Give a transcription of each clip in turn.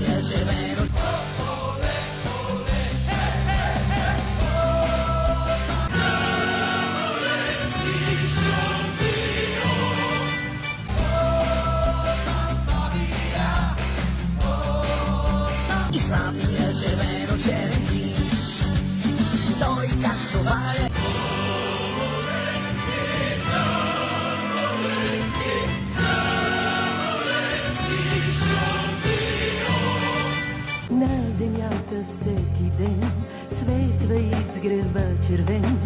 il cervello. I stati il cervello cerenti, doi cazzo vale. На земята всеки ден светва и изгрева червен.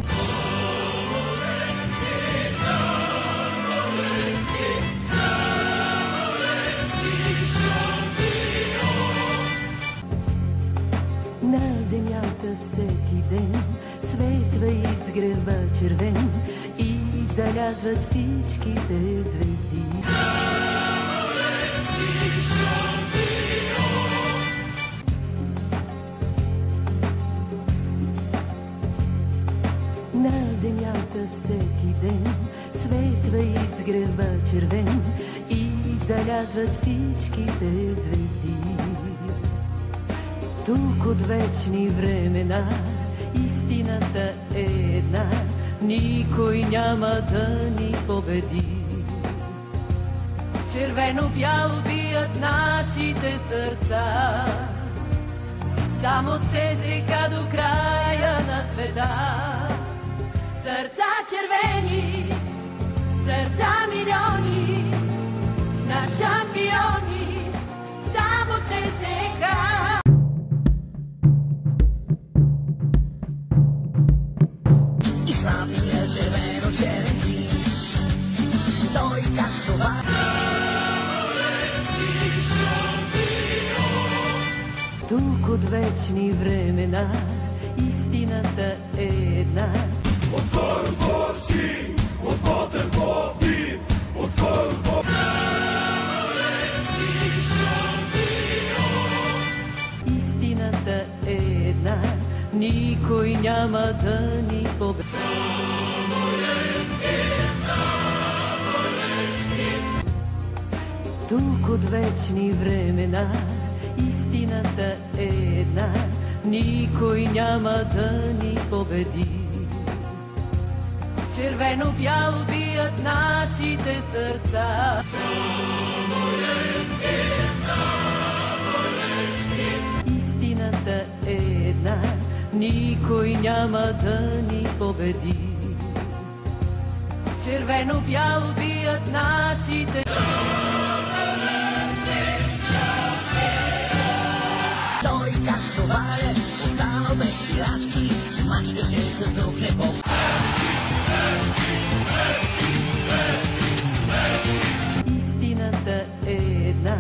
На земята всеки ден светва и изгрева червен и залязват всичките звезди. На земята всеки ден светва и изгрева червен и залязват всичките звезди. Тук от вечни времена истината е една, никой няма да ни победи. Червено-бяло бият нашите сърца, само от ЦСКА до края на света. Сърца червени, сърца милиони, на шампиони, само ЦСКА. I stati il cervello cerenti, doi cazzo vale. Тук от вечни времена истината е една. Отгоре по син, отгоре по вид, отгоре по... Истината е една, никой няма да ни победи. Тук от вечни времена истината е една, никой няма да ни победи. Червено-бяло бият нашите сърца, истината е една, никой няма да ни победи. Червено-бяло бият нашите Той както вале, останал без пирачки, мачкаше с друг непо. Истината е една,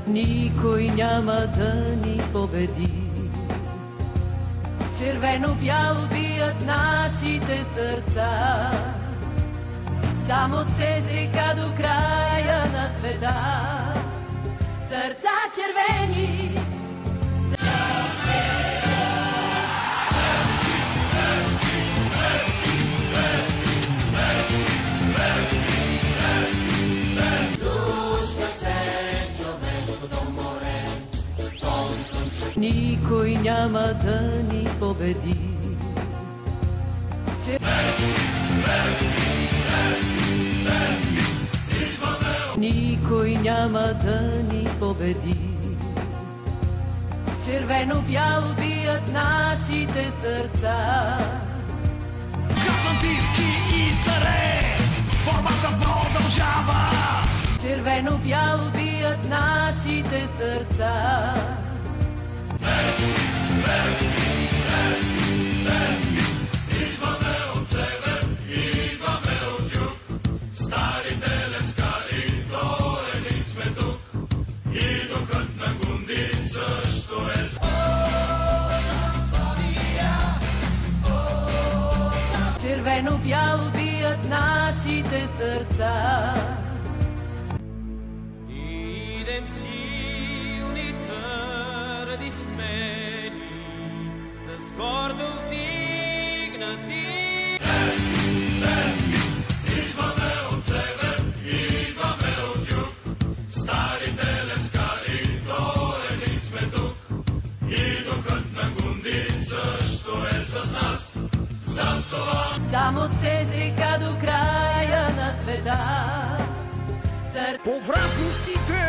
никой няма да ни победи. Червено-бяло бият нашите сърца, само от ЦСКА до края на света. Сърца червени, никой няма да ни победи. Никой няма да ни победи. Червено-бяло бият нашите сърца. Вампирки и царе, борбата продължава. Червено-бяло бият нашите сърца. Идваме от север, идваме от юг, старите лескари, долени сме тук. И духът на Гунди също е с... Червено-бяло бият нашите сърца. Идем силни, твърди, смели, с гордо вдигнати. Идваме от север, идваме от юг, старите лескари, долени сме Само ЦСКА до края на света. Повратностите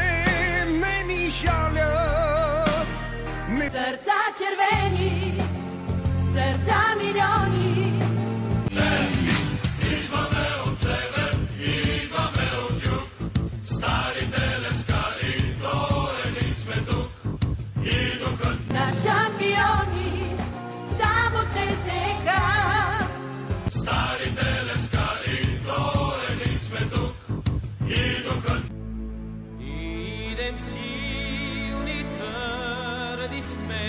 не ни жалят. Сърца червени, сърца милиони. Идваме от север, идваме от юг, старите лескари, дойдени сме тук. И докато На шампиони, само ЦСКА. старите лескари, дойдени сме тук. И докато Idem silni, твърди сме,